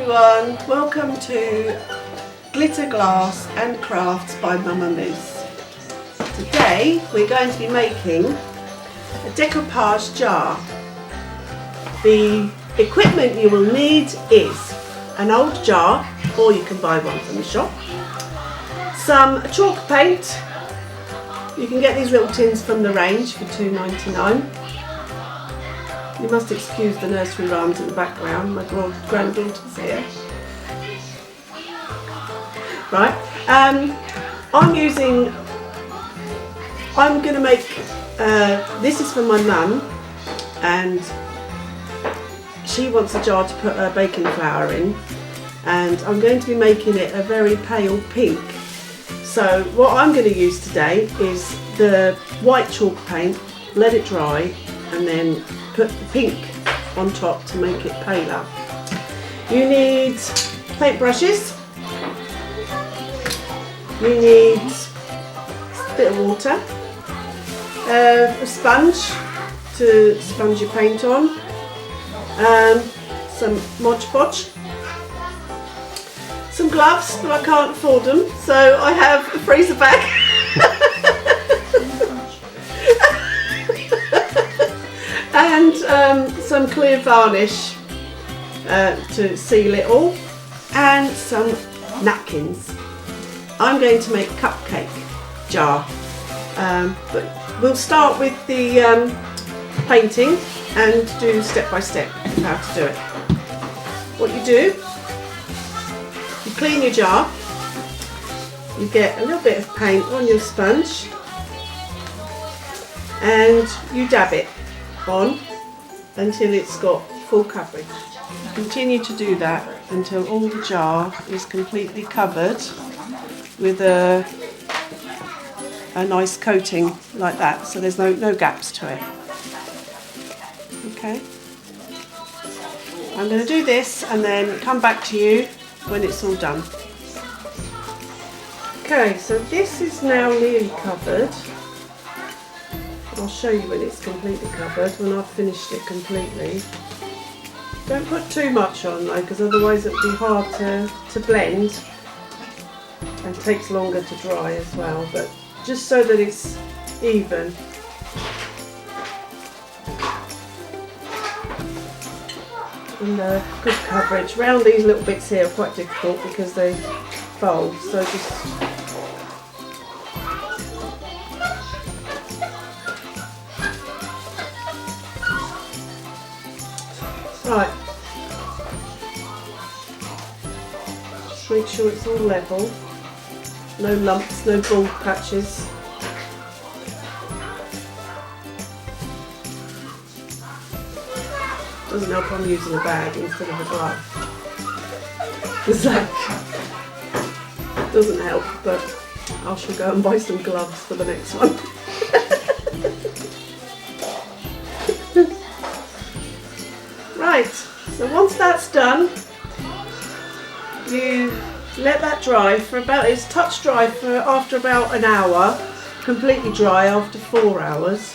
everyone, welcome to Glitter Glass and Crafts by Mumma Moose. Today we're going to be making a decoupage jar. The equipment you will need is an old jar, or you can buy one from the shop, some chalk paint. You can get these little tins from the range for $2.99. You must excuse the nursery rhymes in the background, my granddaughter's here. Right, I'm going to make, this is for my mum, and she wants a jar to put her baking flour in, and I'm going to be making it a very pale pink. So what I'm going to use today is the white chalk paint, let it dry, and then put the pink on top to make it paler. You need paint brushes, you need a bit of water, a sponge to sponge your paint on, some Mod Podge, some gloves, but I can't afford them, so I have a freezer bag. And some clear varnish to seal it all, and some napkins. I'm going to make a cupcake jar, but we'll start with the painting and do step by step how to do it. What you do, you clean your jar, you get a little bit of paint on your sponge, and you dab it on until it's got full coverage. Continue to do that until all the jar is completely covered with a nice coating like that, so there's no gaps to it. Okay, I'm going to do this and then come back to you when it's all done. Okay, so this is now nearly covered. I'll show you when it's completely covered, when I've finished it completely. Don't put too much on though, because otherwise it'll be hard to blend and takes longer to dry as well, but just so that it's even. And good coverage. Round these little bits here are quite difficult because they fold, so just right, just make sure it's all level, no lumps, no bald patches. Doesn't help I'm using a bag instead of a glove. Because that doesn't help, but I shall go and buy some gloves for the next one. Right, so once that's done, you let that dry for about, it's touch dry for after about an hour, completely dry after 4 hours.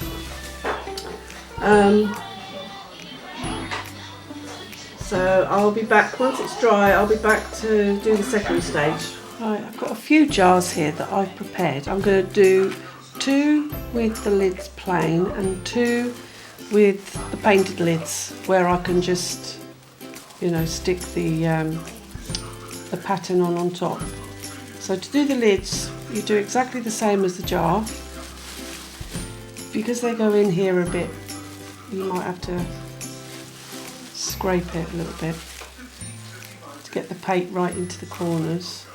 So I'll be back, once it's dry, I'll be back to do the second stage. Right, I've got a few jars here that I've prepared. I'm going to do 2 with the lids plain and 2 with the painted lids, where I can just, you know, stick the pattern on top. So to do the lids, you do exactly the same as the jar. Because they go in here a bit, you might have to scrape it a little bit to get the paint right into the corners.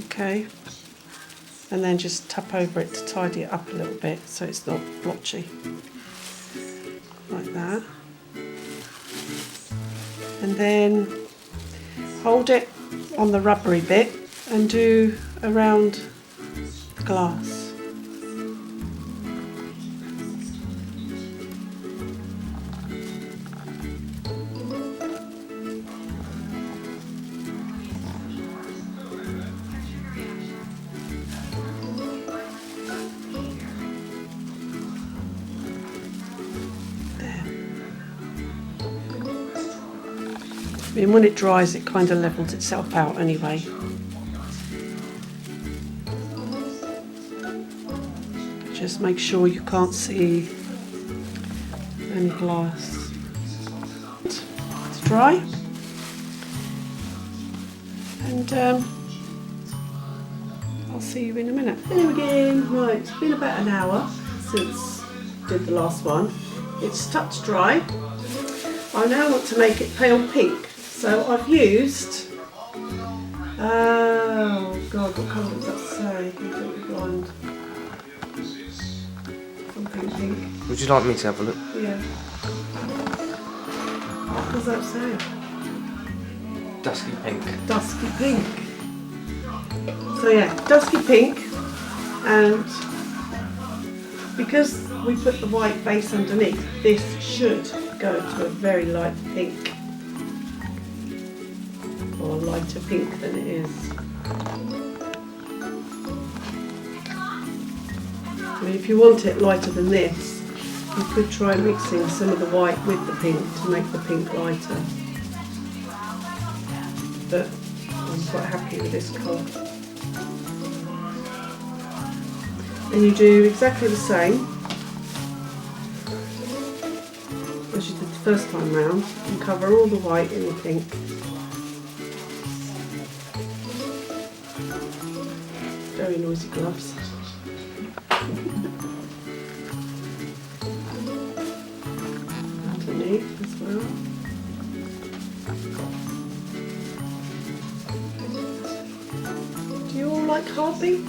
Okay, and then just tap over it to tidy it up a little bit so it's not blotchy, like that. And then hold it on the rubbery bit and do around the glass. mean, when it dries, it kind of levels itself out anyway. Just make sure you can't see any glass. It's dry. And I'll see you in a minute. Hello again. Right, it's been about an hour since I did the last one. It's touch dry. I now want to make it pale pink. So I've used, oh God, what colour does that say? I'm completely blind. Something pink. Would you like me to have a look? Yeah. What does that say? Dusky pink. Dusky pink. So yeah, dusky pink, and because we put the white base underneath, this should go to a very light pink, or a lighter pink than it is. I mean, if you want it lighter than this, you could try mixing some of the white with the pink to make the pink lighter. But I'm quite happy with this colour. And you do exactly the same as you did the first time round, and cover all the white in the pink. Very noisy gloves. Underneath as well. Do you all like heartbeat?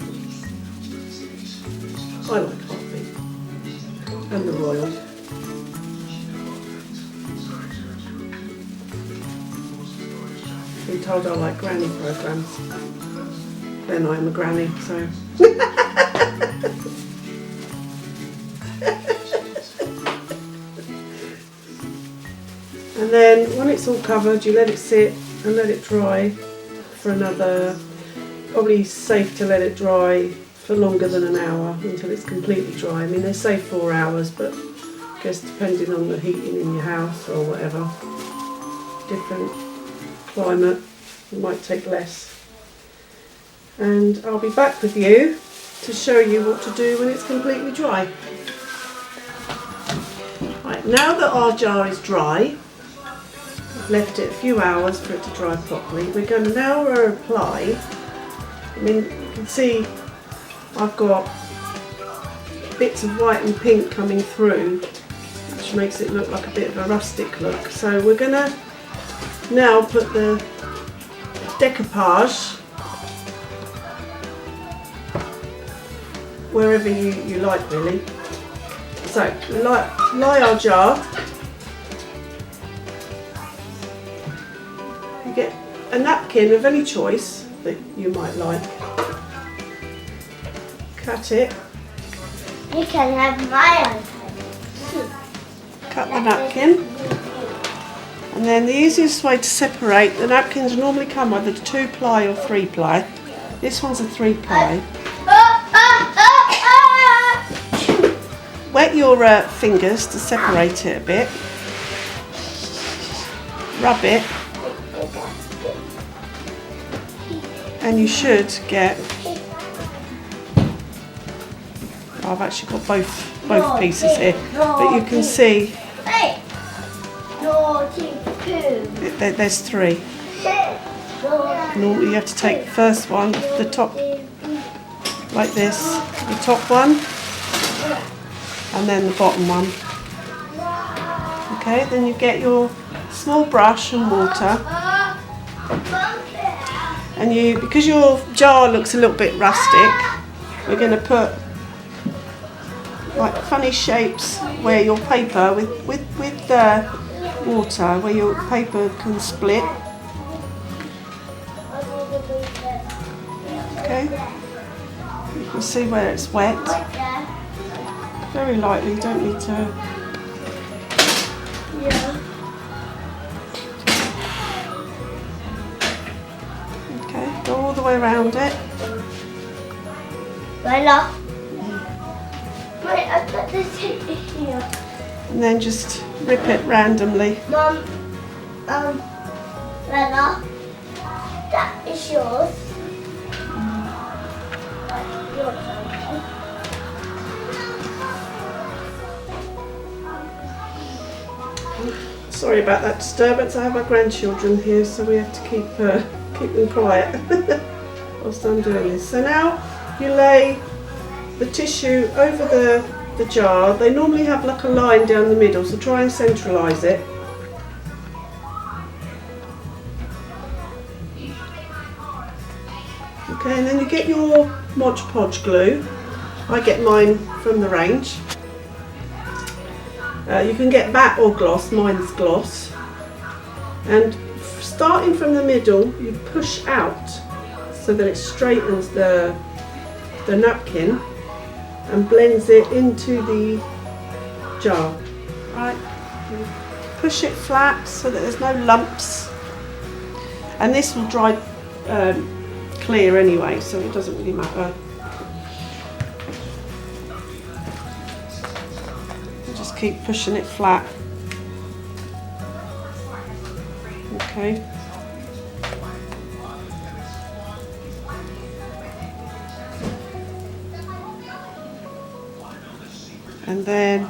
I like heartbeat. And the Royal. Been told I like granny programmes. Then I'm a granny, so. And then when it's all covered, you let it sit and let it dry for another, probably safe to let it dry for longer than an hour, until it's completely dry. I mean, they say 4 hours, but I guess depending on the heating in your house or whatever, different climate, it might take less. And I'll be back with you to show you what to do when it's completely dry. Right, now that our jar is dry, I've left it a few hours for it to dry properly. We're going to now apply. I mean, you can see I've got bits of white and pink coming through, which makes it look like a bit of a rustic look. So we're going to now put the decoupage wherever you like, really. So lie our jar. You get a napkin of any choice that you might like. Cut it. You can have my own. Cut the napkin. And then the easiest way to separate, the napkins normally come either 2-ply or 3-ply. This one's a 3-ply. Wet your fingers to separate it a bit. Rub it. And you should get, I've actually got both pieces here, but you can see there's 3. Normally you have to take the first one, the top, like this, the top one, and then the bottom one. Okay, then you get your small brush and water, and because your jar looks a little bit rustic, we're going to put like funny shapes where your paper with water, where your paper can split. Okay, you can see where it's wet. Very lightly, you don't need to. Okay, go all the way around it. Wait, I've got this here. And then just rip it randomly. Mum, Lena, that is yours. Yours, okay. Sorry about that disturbance. I have my grandchildren here, so we have to keep them quiet whilst I'm doing this. So now you lay the tissue over the jar. They normally have like a line down the middle, so try and centralise it. Okay, and then you get your Mod Podge glue. I get mine from the range. You can get matte or gloss, mine's gloss. And starting from the middle, you push out so that it straightens the napkin and blends it into the jar. Right, you push it flat so that there's no lumps. And this will dry clear anyway, so it doesn't really matter. Just keep pushing it flat. Okay. And then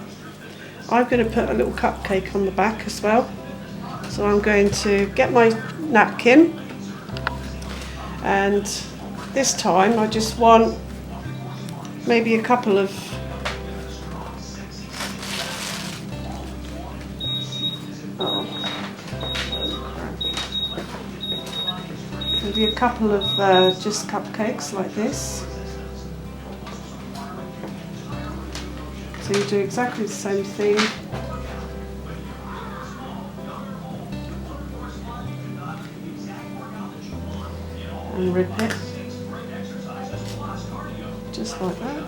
I'm going to put a little cupcake on the back as well. So I'm going to get my napkin, and this time I just want maybe a couple of just cupcakes like this. So you do exactly the same thing. And rip it. Just like that.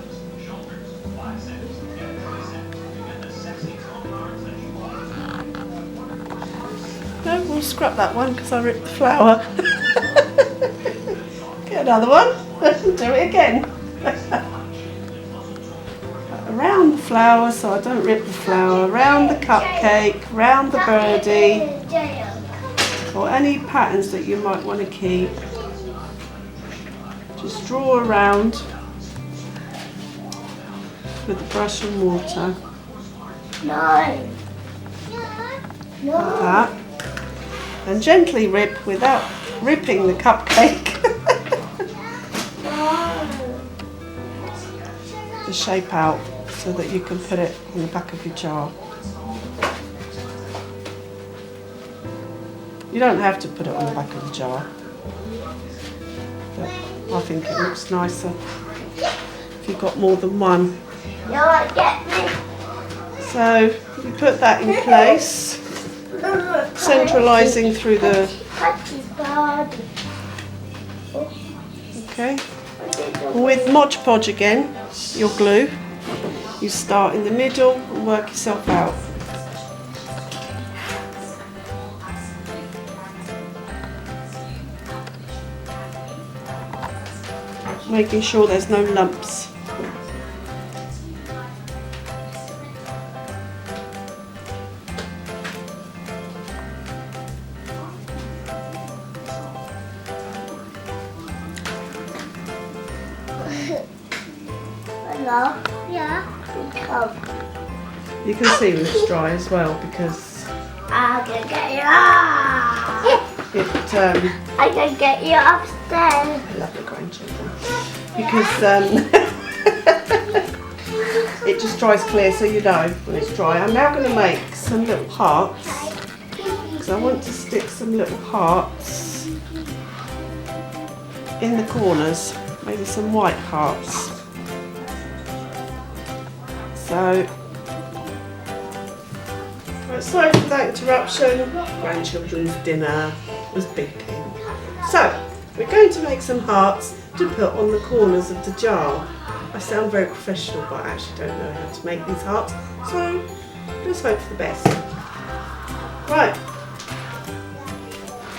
No, we'll scrap that one because I ripped the flour. Get another one. Do it again. Around the flour so I don't rip the flour, around the cupcake, round the birdie, or any patterns that you might want to keep. Just draw around with the brush and water. No. Like that. And gently rip without ripping the cupcake. The shape out so that you can put it on the back of your jar. You don't have to put it on the back of the jar, but I think it looks nicer if you've got more than one. No, get me. So you put that in place, centralising through the... Okay. With Mod Podge again, your glue, you start in the middle and work yourself out. Making sure there's no lumps. Hello? Yeah? Come. You can see when it's dry as well because I can get you. I can get you upstairs. I love the grandchildren. Because it just dries clear, so you know when it's dry. I'm now going to make some little hearts because I want to stick some little hearts in the corners, maybe some white hearts. So, sorry for that interruption. Grandchildren's dinner was baking. So, we're going to make some hearts to put on the corners of the jar. I sound very professional, but I actually don't know how to make these hearts, so just hope for the best. Right. I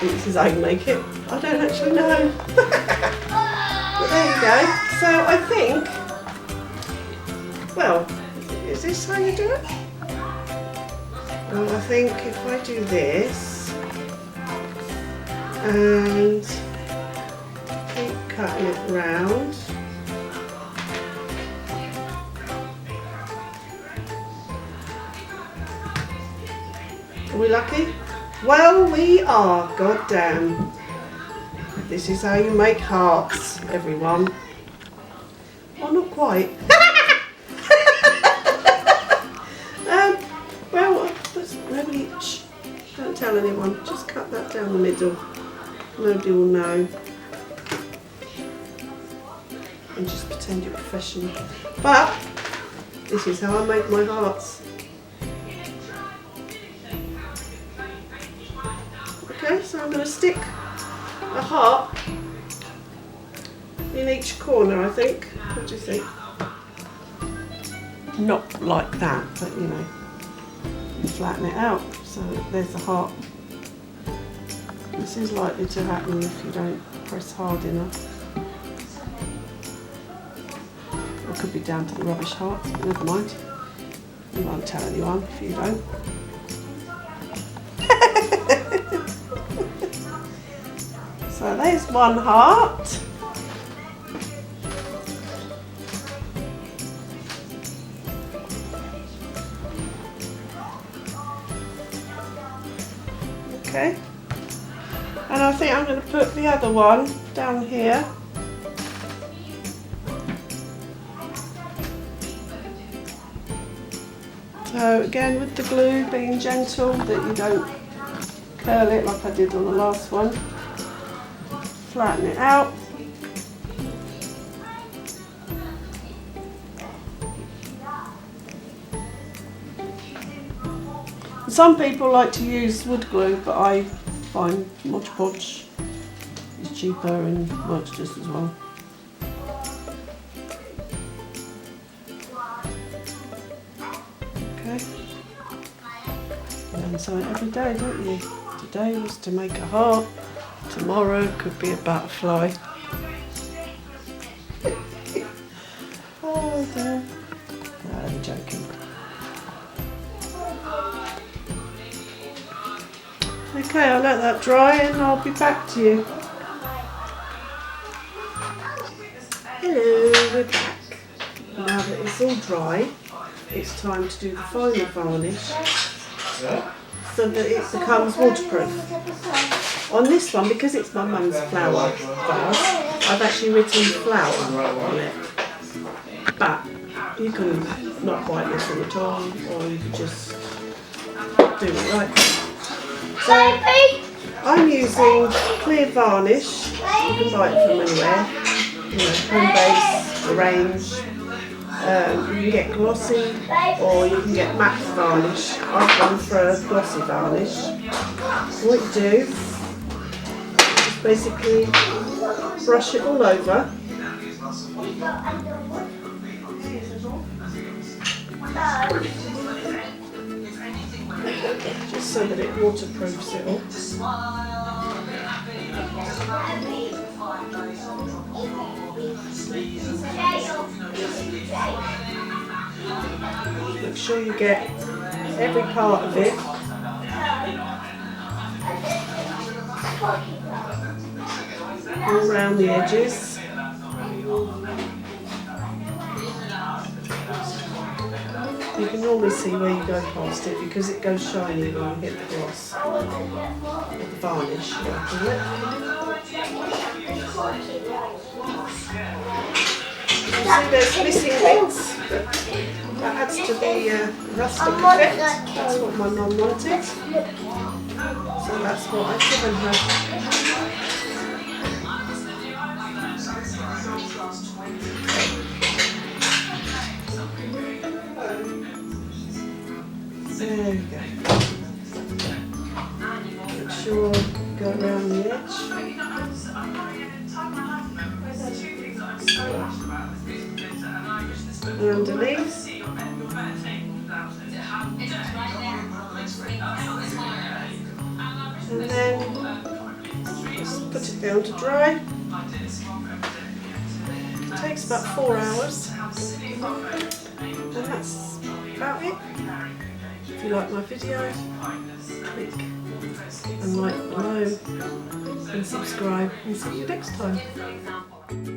think this is how you make it. I don't actually know. But there you go. So I think, well, is this how you do it? Well, I think if I do this, and keep cutting it round. Are we lucky? Well, we are, goddamn. This is how you make hearts, everyone. Oh, not quite. Well, that's nobody. Shh, don't tell anyone. Just cut that down the middle. Nobody will know. And just pretend you're professional. But this is how I make my hearts. Okay, so I'm going to stick a heart in each corner, I think. What do you think? Not like that, but you know, you flatten it out so there's the heart. This is likely to happen if you don't press hard enough. It could be down to the rubbish hearts, but never mind. You won't tell anyone if you don't. So there's one heart. Okay. And I think I'm going to put the other one down here. So again, with the glue, being gentle that you don't curl it like I did on the last one. Flatten it out. Some people like to use wood glue, but I find Mod Podge is cheaper and works just as well. Okay. And so every day, don't you? Today was to make a heart. Tomorrow could be a butterfly. Oh dear. No, I'm joking. Okay, I'll let that dry and I'll be back to you. Hello, we're back. Now that it's all dry, it's time to do the final varnish so that it becomes waterproof. On this one, because it's my mum's flower vase, I've actually written flower on it. But you can not write this at all, or you can just do it like that. So I'm using clear varnish. You can buy it from anywhere. You know, home base, the range. You can get glossy, or you can get matte varnish. I've gone for a glossy varnish. What you do is basically brush it all over. Just so that it waterproofs it all. Make sure you get every part of it. All around the edges. You can normally see where you go past it because it goes shiny when you hit the gloss. Or the varnish, You see there's missing bits. That adds to the rustic effect. That's what my mum wanted. So that's what I've given her. There you go. Make sure you go around the edge. And underneath. And then just put it down to dry. It takes about 4 hours. And that's about it. If you like my video, click and like below. and subscribe and see you next time.